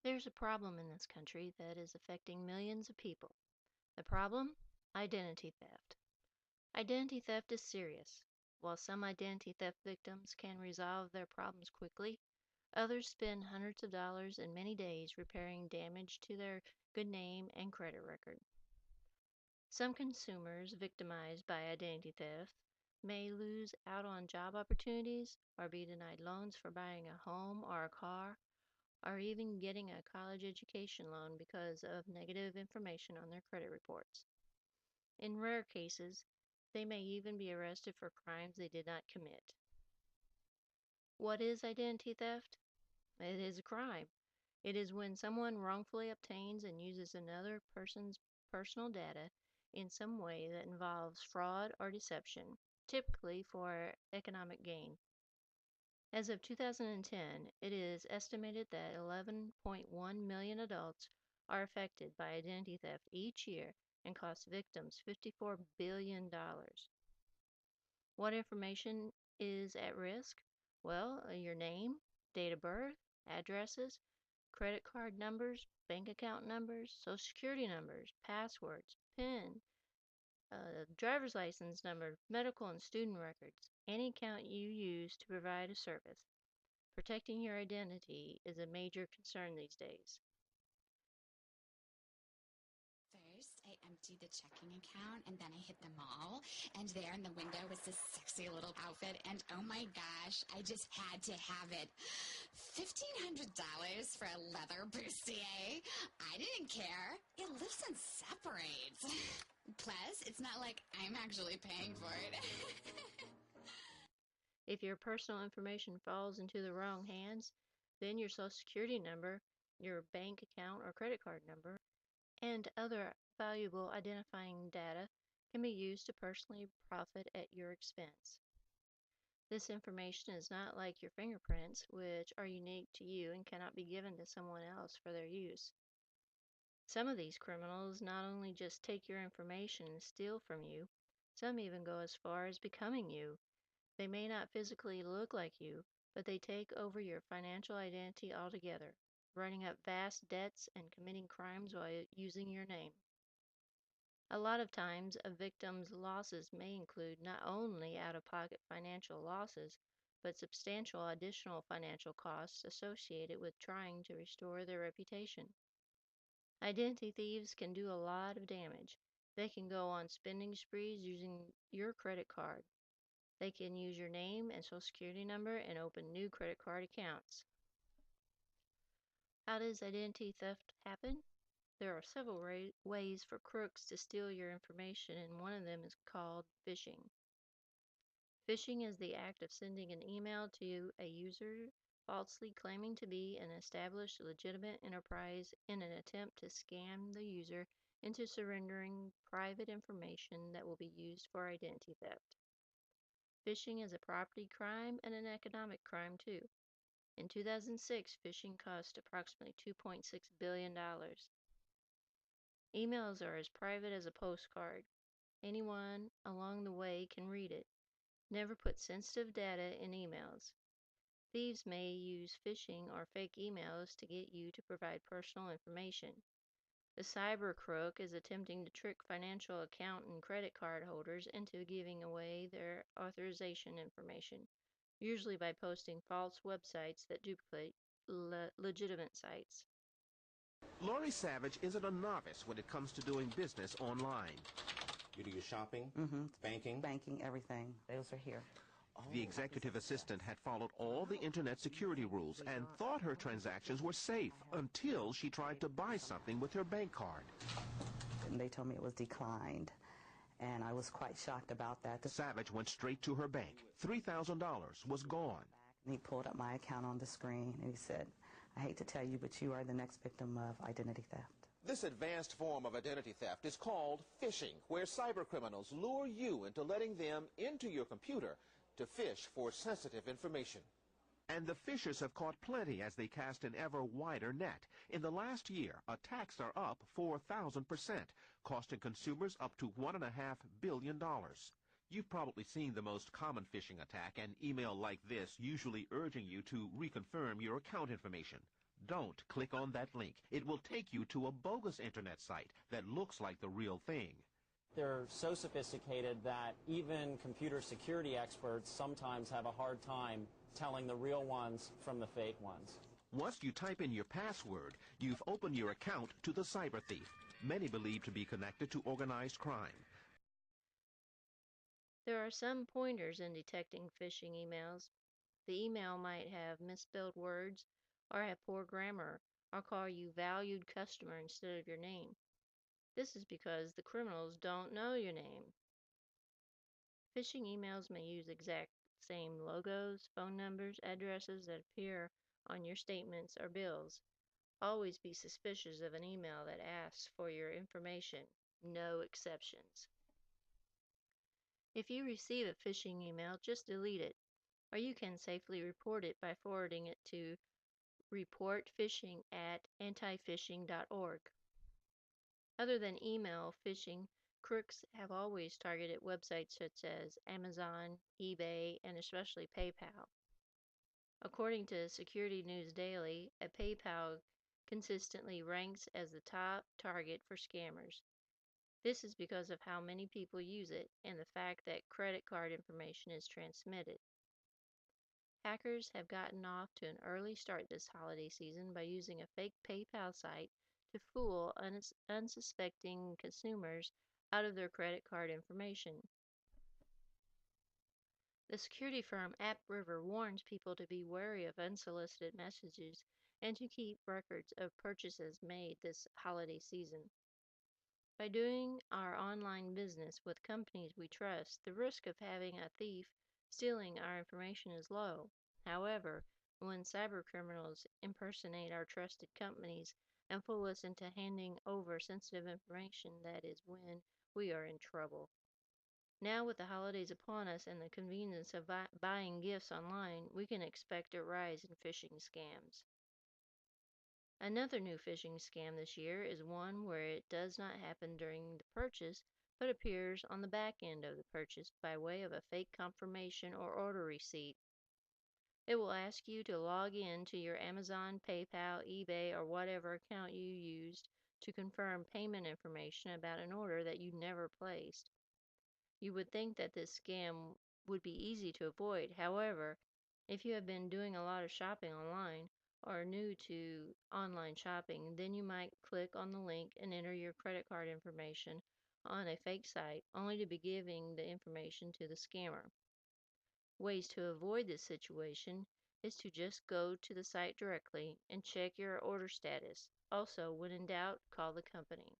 There's a problem in this country that is affecting millions of people. The problem? Identity theft. Identity theft is serious. While some identity theft victims can resolve their problems quickly, others spend hundreds of dollars and many days repairing damage to their good name and credit record. Some consumers victimized by identity theft may lose out on job opportunities or be denied loans for buying a home or a car or even getting a college education loan because of negative information on their credit reports. In rare cases, they may even be arrested for crimes they did not commit. What is identity theft? It is a crime. It is when someone wrongfully obtains and uses another person's personal data in some way that involves fraud or deception, typically for economic gain. As of 2010, it is estimated that 11.1 million adults are affected by identity theft each year and cost victims $54 billion. What information is at risk? Well, your name, date of birth, addresses, credit card numbers, bank account numbers, social security numbers, passwords, PIN, driver's license number, medical and student records, any account you use to provide a service. Protecting your identity is a major concern these days. First, I emptied the checking account and then I hit the mall. And there in the window was this sexy little outfit. And oh my gosh, I just had to have it. $1,500 for a leather bustier. I didn't care. It lifts and separates. Plus, it's not like I'm actually paying for it. If your personal information falls into the wrong hands, then your social security number, your bank account or credit card number, and other valuable identifying data can be used to personally profit at your expense. This information is not like your fingerprints, which are unique to you and cannot be given to someone else for their use. Some of these criminals not only just take your information and steal from you, some even go as far as becoming you. They may not physically look like you, but they take over your financial identity altogether, running up vast debts and committing crimes while using your name. A lot of times, a victim's losses may include not only out of pocket financial losses, but substantial additional financial costs associated with trying to restore their reputation. Identity thieves can do a lot of damage. They can go on spending sprees using your credit card. They can use your name and social security number and open new credit card accounts. How does identity theft happen? There are several ways for crooks to steal your information, and one of them is called phishing. Phishing is the act of sending an email to a user falsely claiming to be an established legitimate enterprise in an attempt to scam the user into surrendering private information that will be used for identity theft. Phishing is a property crime and an economic crime too. In 2006, phishing cost approximately $2.6 billion. Emails are as private as a postcard. Anyone along the way can read it. Never put sensitive data in emails. Thieves may use phishing or fake emails to get you to provide personal information. The cyber crook is attempting to trick financial account and credit card holders into giving away their authorization information, usually by posting false websites that duplicate legitimate sites. Lori Savage isn't a novice when it comes to doing business online. You do your shopping, banking? Banking, everything. Those are here. The executive assistant had followed all the internet security rules and thought her transactions were safe until she tried to buy something with her bank card. And they told me it was declined, and I was quite shocked about that. Savage went straight to her bank. $3,000 was gone. And he pulled up my account on the screen, and he said, "I hate to tell you, but you are the next victim of identity theft." This advanced form of identity theft is called phishing, where cybercriminals lure you into letting them into your computer to fish for sensitive information. And the fishers have caught plenty as they cast an ever wider net. In the last year, attacks are up 4,000%, costing consumers up to $1.5 billion. You've probably seen the most common phishing attack, an email like this usually urging you to reconfirm your account information. Don't click on that link. It will take you to a bogus internet site that looks like the real thing. They're so sophisticated that even computer security experts sometimes have a hard time telling the real ones from the fake ones. Once you type in your password, you've opened your account to the cyber thief, many believe to be connected to organized crime. There are some pointers in detecting phishing emails. The email might have misspelled words or have poor grammar or call you valued customer instead of your name. This is because the criminals don't know your name. Phishing emails may use exact same logos, phone numbers, addresses that appear on your statements or bills. Always be suspicious of an email that asks for your information. No exceptions. If you receive a phishing email, just delete it, or you can safely report it by forwarding it to reportphishing@antiphishing.org. Other than email phishing, crooks have always targeted websites such as Amazon, eBay, and especially PayPal. According to Security News Daily, PayPal consistently ranks as the top target for scammers. This is because of how many people use it and the fact that credit card information is transmitted. Hackers have gotten off to an early start this holiday season by using a fake PayPal site to fool unsuspecting consumers out of their credit card information. The security firm AppRiver warns people to be wary of unsolicited messages and to keep records of purchases made this holiday season. By doing our online business with companies we trust, the risk of having a thief stealing our information is low. However, when cybercriminals impersonate our trusted companies and fool us into handing over sensitive information, that is when we are in trouble. Now, with the holidays upon us and the convenience of buying gifts online, we can expect a rise in phishing scams. Another new phishing scam this year is one where it does not happen during the purchase, but appears on the back end of the purchase by way of a fake confirmation or order receipt. It will ask you to log in to your Amazon, PayPal, eBay, or whatever account you used to confirm payment information about an order that you never placed. You would think that this scam would be easy to avoid. However, if you have been doing a lot of shopping online or are new to online shopping, then you might click on the link and enter your credit card information on a fake site, only to be giving the information to the scammer. Ways to avoid this situation is to just go to the site directly and check your order status. Also, when in doubt, call the company.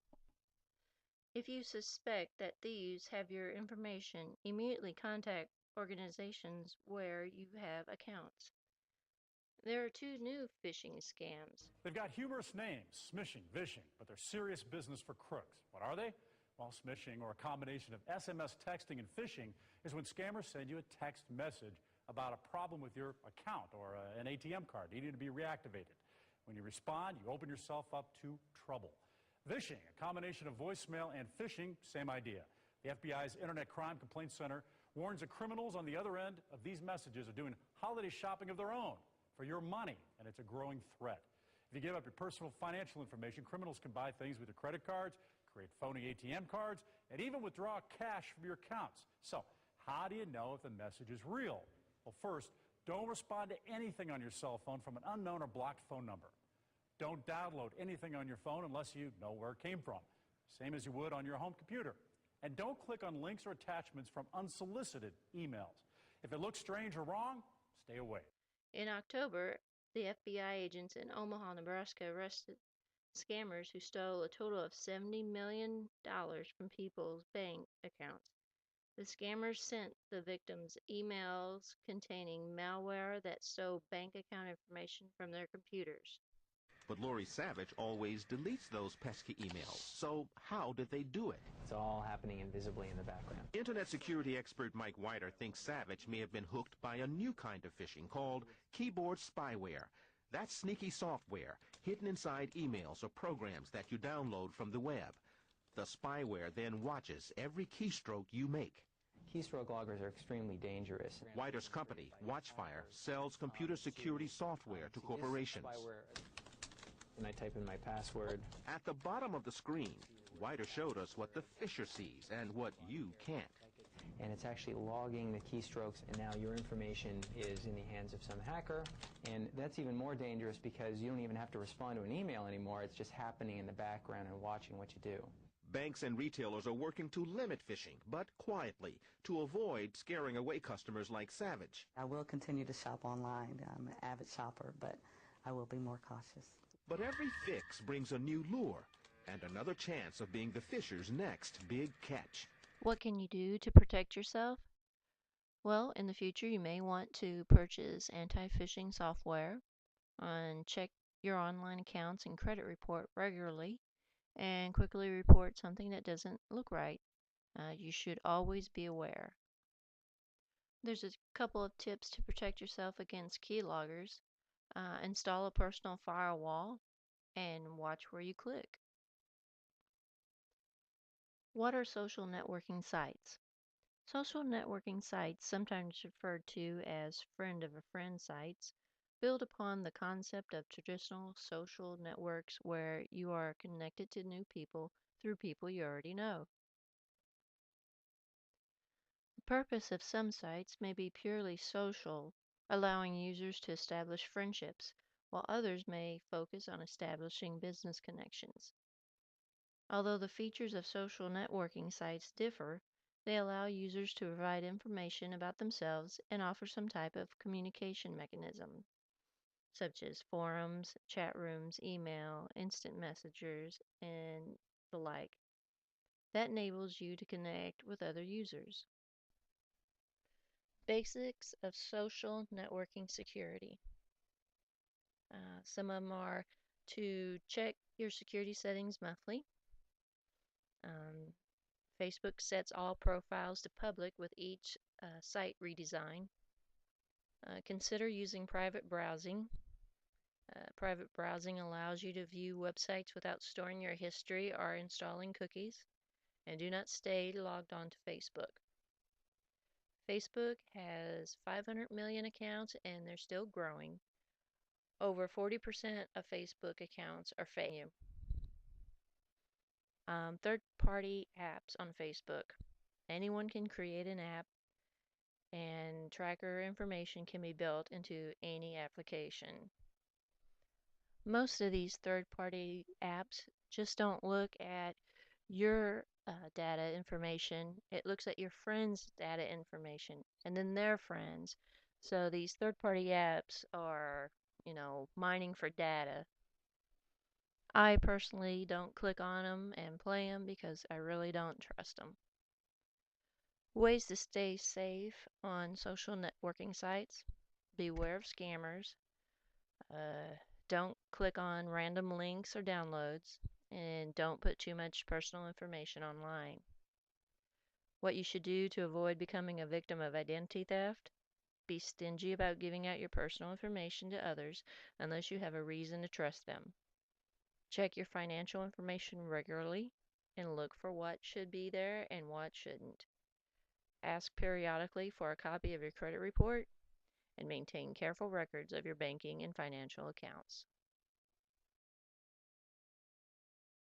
If you suspect that thieves have your information, immediately contact organizations where you have accounts. There are two new phishing scams. They've got humorous names, smishing, vishing, but they're serious business for crooks. What are they? Well, smishing, or a combination of SMS texting and phishing, is when scammers send you a text message about a problem with your account or an ATM card needing to be reactivated. When you respond, you open yourself up to trouble. Vishing, a combination of voicemail and phishing, same idea. The FBI's Internet Crime Complaint Center warns that criminals on the other end of these messages are doing holiday shopping of their own for your money, and it's a growing threat. If you give up your personal financial information, criminals can buy things with your credit cards, create phony ATM cards, and even withdraw cash from your accounts. So, how do you know if the message is real? Well, first, don't respond to anything on your cell phone from an unknown or blocked phone number. Don't download anything on your phone unless you know where it came from, same as you would on your home computer. And don't click on links or attachments from unsolicited emails. If it looks strange or wrong, stay away. In October, the FBI agents in Omaha, Nebraska arrested scammers who stole a total of $70 million from people's bank accounts. The scammers sent the victims emails containing malware that stole bank account information from their computers. But Lori Savage always deletes those pesky emails. So how did they do it? It's all happening invisibly in the background. Internet security expert Mike Whiter thinks Savage may have been hooked by a new kind of phishing called keyboard spyware. That's sneaky software hidden inside emails or programs that you download from the web. The spyware then watches every keystroke you make. Keystroke loggers are extremely dangerous. Whiter's company, Watchfire, sells computer security software to corporations. and I type in my password. At the bottom of the screen, Whiter showed us what the phisher sees and what you can't. And it's actually logging the keystrokes, and now your information is in the hands of some hacker. And that's even more dangerous because you don't even have to respond to an email anymore. It's just happening in the background and watching what you do. Banks and retailers are working to limit phishing, but quietly, to avoid scaring away customers like Savage. I will continue to shop online. I'm an avid shopper, but I will be more cautious. But every fix brings a new lure and another chance of being the fisher's next big catch. What can you do to protect yourself? Well, in the future, you may want to purchase anti-phishing software and check your online accounts and credit report regularly and quickly report something that doesn't look right. You should always be aware. There's a couple of tips to protect yourself against keyloggers. Install a personal firewall and watch where you click. What are social networking sites? Social networking sites, sometimes referred to as friend of a friend sites, build upon the concept of traditional social networks where you are connected to new people through people you already know. The purpose of some sites may be purely social, allowing users to establish friendships, while others may focus on establishing business connections. Although the features of social networking sites differ, they allow users to provide information about themselves and offer some type of communication mechanism, such as forums, chat rooms, email, instant messengers, and the like. That enables you to connect with other users. Basics of social networking security. Some of them are to check your security settings monthly. Um, Facebook sets all profiles to public with each site redesign. Consider using private browsing. Private browsing allows you to view websites without storing your history or installing cookies. And do not stay logged on to Facebook. Facebook has 500 million accounts and they're still growing. Over 40% of Facebook accounts are fake. Third-party apps on Facebook. Anyone can create an app and tracker information can be built into any application. Most of these third-party apps just don't look at your data information. It looks at your friends' data information and then their friends. So these third-party apps are, mining for data. I personally don't click on them and play them because I really don't trust them. Ways to stay safe on social networking sites. Beware of scammers. Don't click on random links or downloads. And don't put too much personal information online. What you should do to avoid becoming a victim of identity theft. Be stingy about giving out your personal information to others unless you have a reason to trust them. Check your financial information regularly and look for what should be there and what shouldn't. Ask periodically for a copy of your credit report and maintain careful records of your banking and financial accounts.